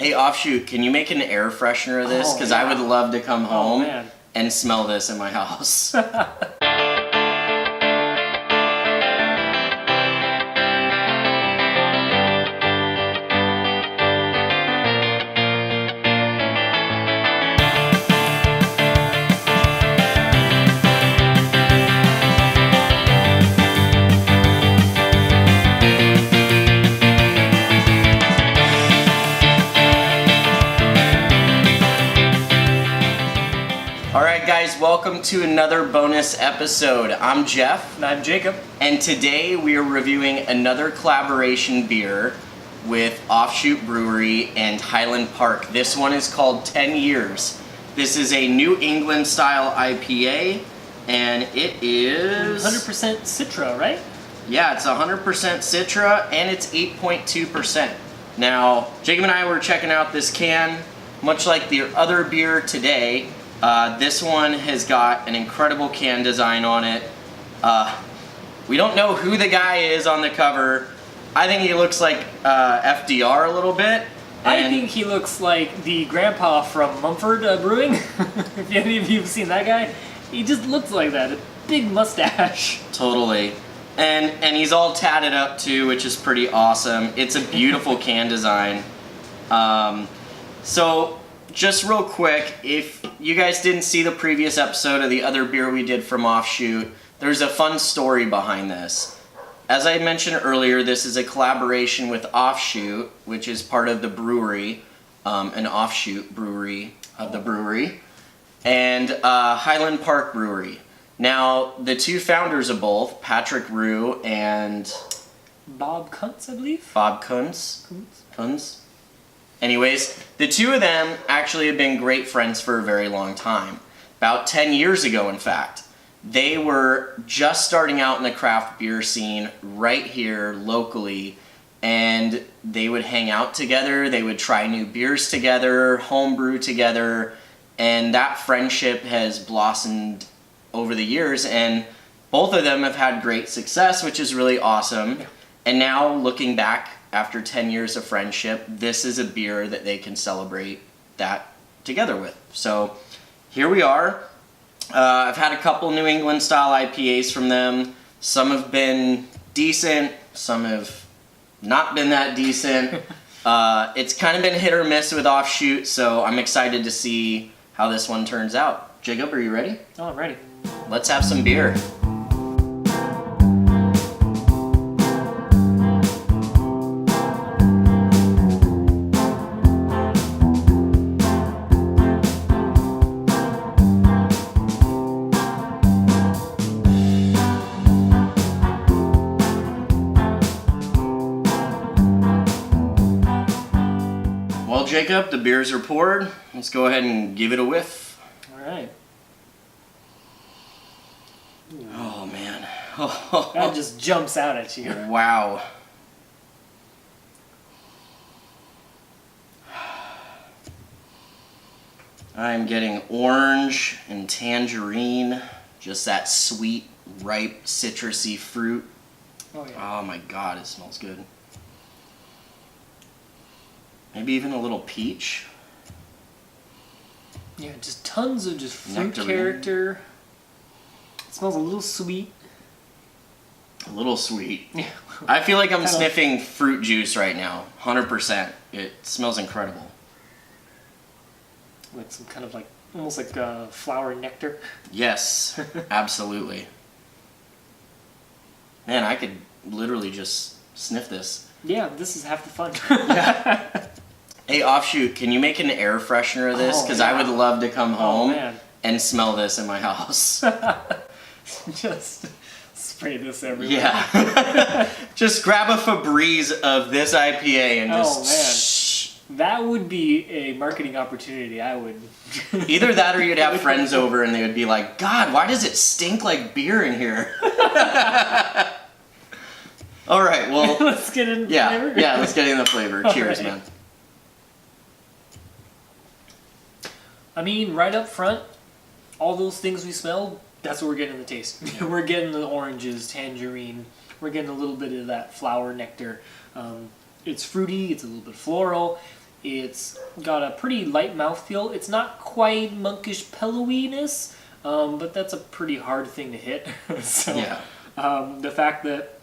Hey, Offshoot, can you make an air freshener of this? Because I would love to come home and smell this in my house. Guys, welcome to another bonus episode. I'm Jeff. And I'm Jacob. And today we are reviewing another collaboration beer with Offshoot Brewery and Highland Park. This one is called 10 Years. This is a New England style IPA, and it is 100% Citra, right? Yeah, it's 100% Citra, and it's 8.2%. Now, Jacob and I were checking out this can. Much like the other beer today, this one has got an incredible can design on it. We don't know who the guy is on the cover. I think he looks like FDR a little bit. I think he looks like the grandpa from Mumford Brewing. If any of you have seen that guy, he just looks like that. A big mustache. Totally. And he's all tatted up too, which is pretty awesome. It's a beautiful can design. So just real quick, if you guys didn't see the previous episode of the other beer we did from Offshoot, there's a fun story behind this. As I mentioned earlier, this is a collaboration with Offshoot, which is part of the brewery, an offshoot brewery of the brewery, and Highland Park Brewery. Now, the two founders of both, Patrick Rue and Bob Kuntz, I believe? Bob Kuntz. Anyways, the two of them actually have been great friends for a very long time. About 10 years ago, in fact. They were just starting out in the craft beer scene right here locally, and they would hang out together, they would try new beers together, homebrew together, and that friendship has blossomed over the years, and both of them have had great success, which is really awesome. And now, looking back, after 10 years of friendship, this is a beer that they can celebrate that together with. So here we are. I've had a couple New England style IPAs from them. Some have been decent, some have not been that decent. It's kind of been hit or miss with Offshoot, so I'm excited to see how this one turns out. Jacob, are you ready? Oh, I'm ready. Let's have some beer. Well, Jacob, the beers are poured. Let's go ahead and give it a whiff. All right. Oh, man. That just jumps out at you. Wow. I'm getting orange and tangerine. Just that sweet, ripe, citrusy fruit. Oh, yeah. Oh, my God, it smells good. Maybe even a little peach. Yeah, just tons of just fruit Nectarine. character. It smells a little sweet. A little sweet. Yeah. I feel like I'm sniffing fruit juice right now. 100%. It smells incredible. Like some kind of like, almost like flower nectar. Yes, absolutely. Man, I could literally just sniff this. Yeah, this is half the fun. Yeah. Hey, Offshoot, can you make an air freshener of this? Because I would love to come home and smell this in my house. Just spray this everywhere. Yeah. Just grab a Febreze of this IPA and just... That would be a marketing opportunity, I would. Either that or you'd have friends over and they would be like, God, why does it stink like beer in here? All right, well... Let's get into the flavor. Yeah, let's get into the flavor. Cheers, man. I mean, right up front, all those things we smelled, that's what we're getting in the taste. Yeah. We're getting the oranges, tangerine. We're getting a little bit of that flower nectar. It's fruity. It's a little bit floral. It's got a pretty light mouthfeel. It's not quite monkish pillowiness, but that's a pretty hard thing to hit. So Yeah. the fact that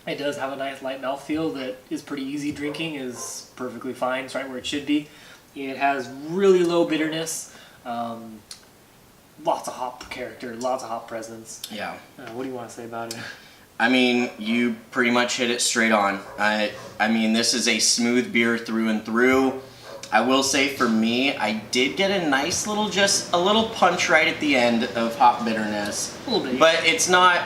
it does have a nice light mouthfeel that is pretty easy drinking is perfectly fine. It's right where it should be. It has really low bitterness, lots of hop character, lots of hop presence. Yeah. What do you want to say about it? I mean, you pretty much hit it straight on. I mean, this is a smooth beer through and through. I will say for me, I did get a nice little, just a little punch right at the end of hop bitterness. A little bit. But it's not,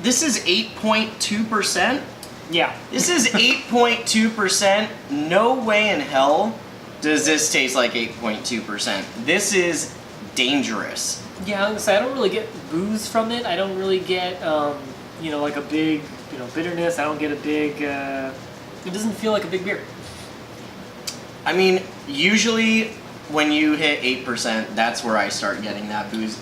this is 8.2%. Yeah. This is 8.2%. No way in hell does this taste like 8.2%. This is dangerous. Yeah, I was gonna say, I don't really get booze from it. I don't really get, like a big, bitterness. I don't get a big, it doesn't feel like a big beer. I mean, usually when you hit 8%, that's where I start getting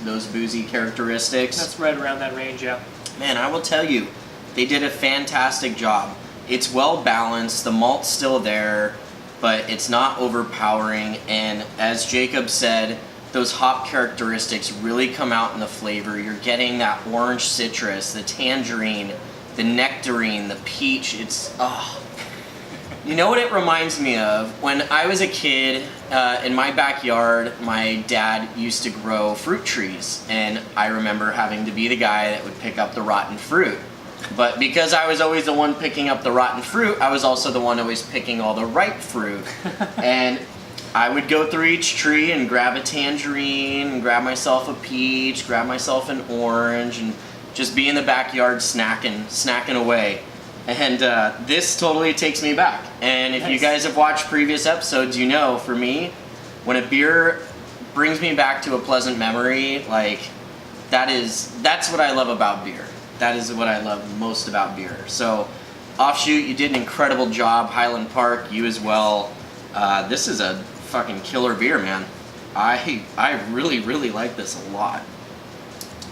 those boozy characteristics. That's right around that range, yeah. Man, I will tell you, they did a fantastic job. It's well balanced, the malt's still there, but it's not overpowering, and as Jacob said, those hop characteristics really come out in the flavor. You're getting that orange citrus, the tangerine, the nectarine, the peach. It's, You know what it reminds me of? When I was a kid, in my backyard, my dad used to grow fruit trees, and I remember having to be the guy that would pick up the rotten fruit. But because I was always the one picking up the rotten fruit, I was also the one always picking all the ripe fruit. And I would go through each tree and grab a tangerine, and grab myself a peach, grab myself an orange, and just be in the backyard snacking away. And this totally takes me back. And if you guys have watched previous episodes, you know, for me, when a beer brings me back to a pleasant memory, like, that's what I love about beer. That is what I love most about beer. So, Offshoot, you did an incredible job. Highland Park, you as well. This is a fucking killer beer, man. I really, really like this a lot.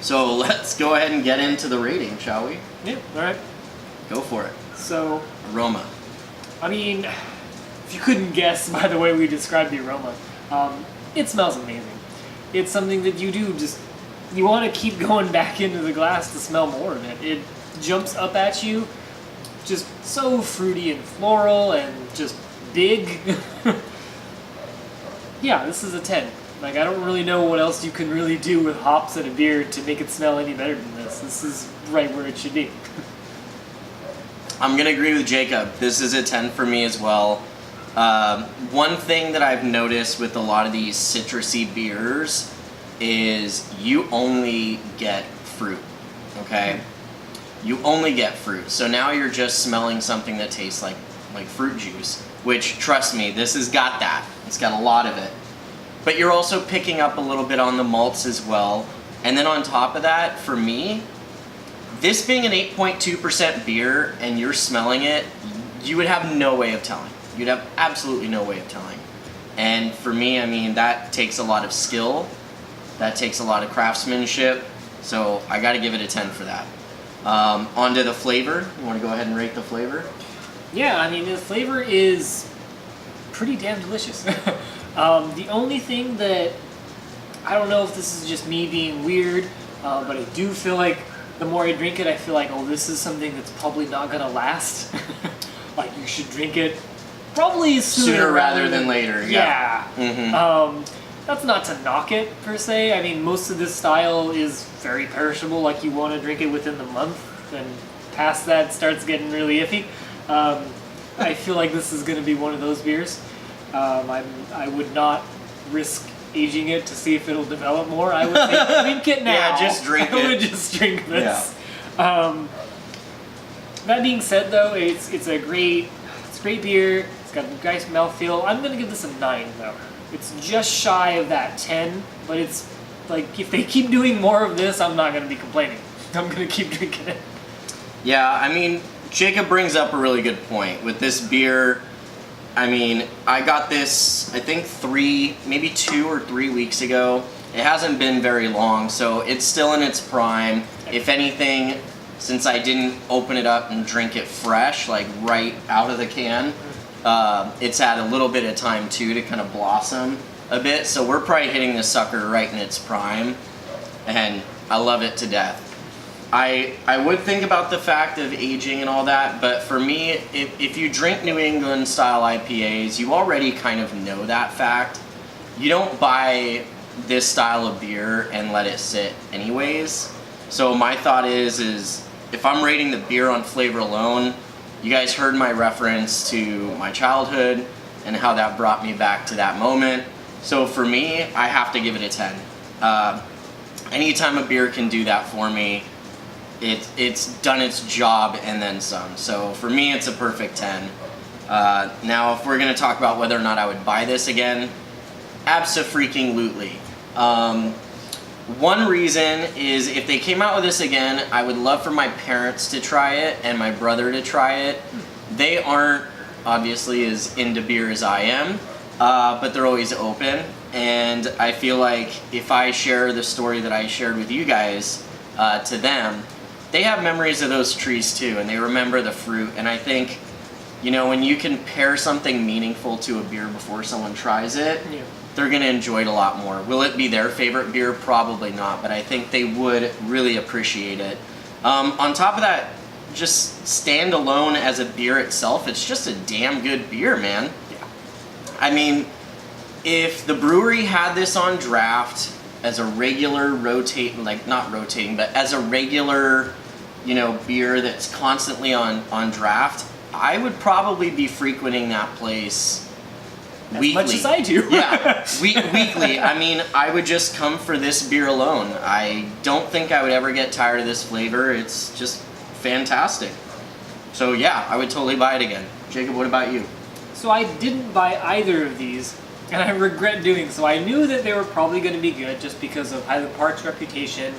So let's go ahead and get into the rating, shall we? Yeah, alright. Go for it. So, Aroma. I mean, if you couldn't guess by the way we described the aroma, it smells amazing. It's something that you want to keep going back into the glass to smell more of it. It jumps up at you, just so fruity and floral and just big. Yeah, this is a 10. Like, I don't really know what else you can really do with hops in a beer to make it smell any better than this. This is right where it should be. I'm going to agree with Jacob. This is a 10 for me as well. One thing that I've noticed with a lot of these citrusy beers is you only get fruit, okay? You only get fruit. So now you're just smelling something that tastes like fruit juice, which, trust me, this has got that. It's got a lot of it. But you're also picking up a little bit on the malts as well. And then on top of that, for me, this being an 8.2% beer and you're smelling it, you would have no way of telling. You'd have absolutely no way of telling. And for me, I mean, that takes a lot of skill. That takes a lot of craftsmanship. So I got to give it a 10 for that. Onto the flavor. You want to go ahead and rate the flavor? Yeah, I mean, the flavor is pretty damn delicious. The only thing that, I don't know if this is just me being weird, but I do feel like the more I drink it, I feel like, oh, this is something that's probably not going to last. Like, you should drink it probably sooner rather than later. Yeah. Mm-hmm. That's not to knock it, per se. I mean, most of this style is very perishable. Like, you want to drink it within the month, and past that it starts getting really iffy. I feel like this is going to be one of those beers. I would not risk aging it to see if it'll develop more. I would say drink it now. Yeah, just drink it. I would just drink this. Yeah. That being said, though, it's a great beer. It's got a nice mouthfeel. I'm going to give this a 9, though. It's just shy of that 10, but it's like, if they keep doing more of this, I'm not going to be complaining. I'm going to keep drinking it. Yeah, I mean, Jacob brings up a really good point. With this beer, I mean, I got this, I think 2 or 3 weeks ago. It hasn't been very long, so it's still in its prime. If anything, since I didn't open it up and drink it fresh, like right out of the can, it's had a little bit of time too to kind of blossom a bit. So we're probably hitting this sucker right in its prime, and I love it to death. I would think about the fact of aging and all that, but for me, if you drink New England style IPAs, you already kind of know that fact. You don't buy this style of beer and let it sit anyways. So my thought is if I'm rating the beer on flavor alone, you guys heard my reference to my childhood and how that brought me back to that moment. So for me, I have to give it a 10. Anytime a beer can do that for me, it's done its job and then some. So for me, it's a perfect 10. Now, if we're gonna talk about whether or not I would buy this again, abso-freaking-lutely. One reason is if they came out with this again, I would love for my parents to try it and my brother to try it. They aren't obviously as into beer as I am, but they're always open. And I feel like if I share the story that I shared with you guys to them, they have memories of those trees too, and they remember the fruit. And I think, you know, when you can pair something meaningful to a beer before someone tries it, they're going to enjoy it a lot more. Will it be their favorite beer? Probably not, but I think they would really appreciate it. On top of that, just stand alone as a beer itself, it's just a damn good beer, man. Yeah. I mean, if the brewery had this on draft as a regular not rotating, but as a regular, you know, beer that's constantly on draft, I would probably be frequenting that place weekly. As much as I do. Yeah, weekly. I mean, I would just come for this beer alone. I don't think I would ever get tired of this flavor. It's just fantastic. So yeah, I would totally buy it again. Jacob, what about you? So I didn't buy either of these, and I regret doing so. I knew that they were probably going to be good just because of Highland Park's reputation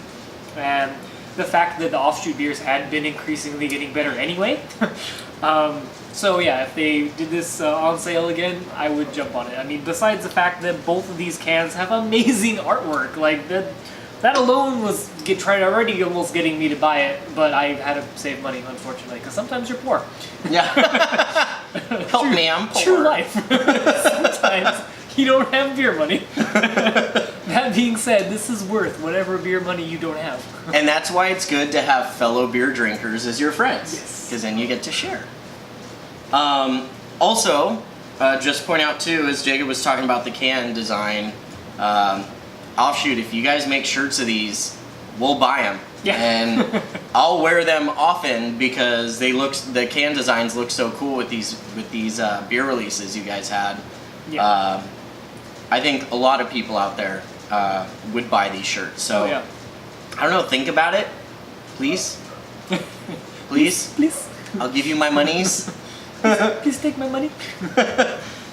and the fact that the offshoot beers had been increasingly getting better anyway. So yeah, if they did this on sale again, I would jump on it. I mean, besides the fact that both of these cans have amazing artwork, like that alone was already almost getting me to buy it, but I had to save money, unfortunately, because sometimes you're poor. Yeah. Help me, I'm poor. True life. Sometimes you don't have beer money. That being said, this is worth whatever beer money you don't have. And that's why it's good to have fellow beer drinkers as your friends. Yes. Because then you get to share. Also, just point out too, as Jacob was talking about the can design, Offshoot, if you guys make shirts of these, we'll buy them. Yeah. And I'll wear them often because the can designs look so cool with these beer releases you guys had. Yeah. I think a lot of people out there would buy these shirts. So yeah. I don't know, think about it, please. Please. Please. I'll give you my monies. Please take my money.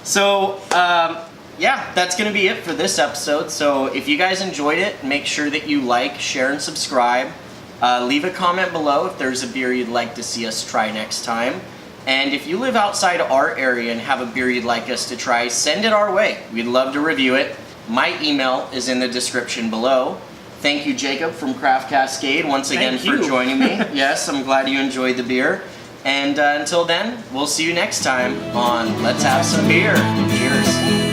So, yeah, that's going to be it for this episode. So if you guys enjoyed it, make sure that you like, share, and subscribe. Leave a comment below if there's a beer you'd like to see us try next time. And if you live outside our area and have a beer you'd like us to try, send it our way. We'd love to review it. My email is in the description below. Thank you, Jacob from Craft Cascade, once again for joining me. Yes, I'm glad you enjoyed the beer. And until then, we'll see you next time on Let's Have Some Beer. Cheers.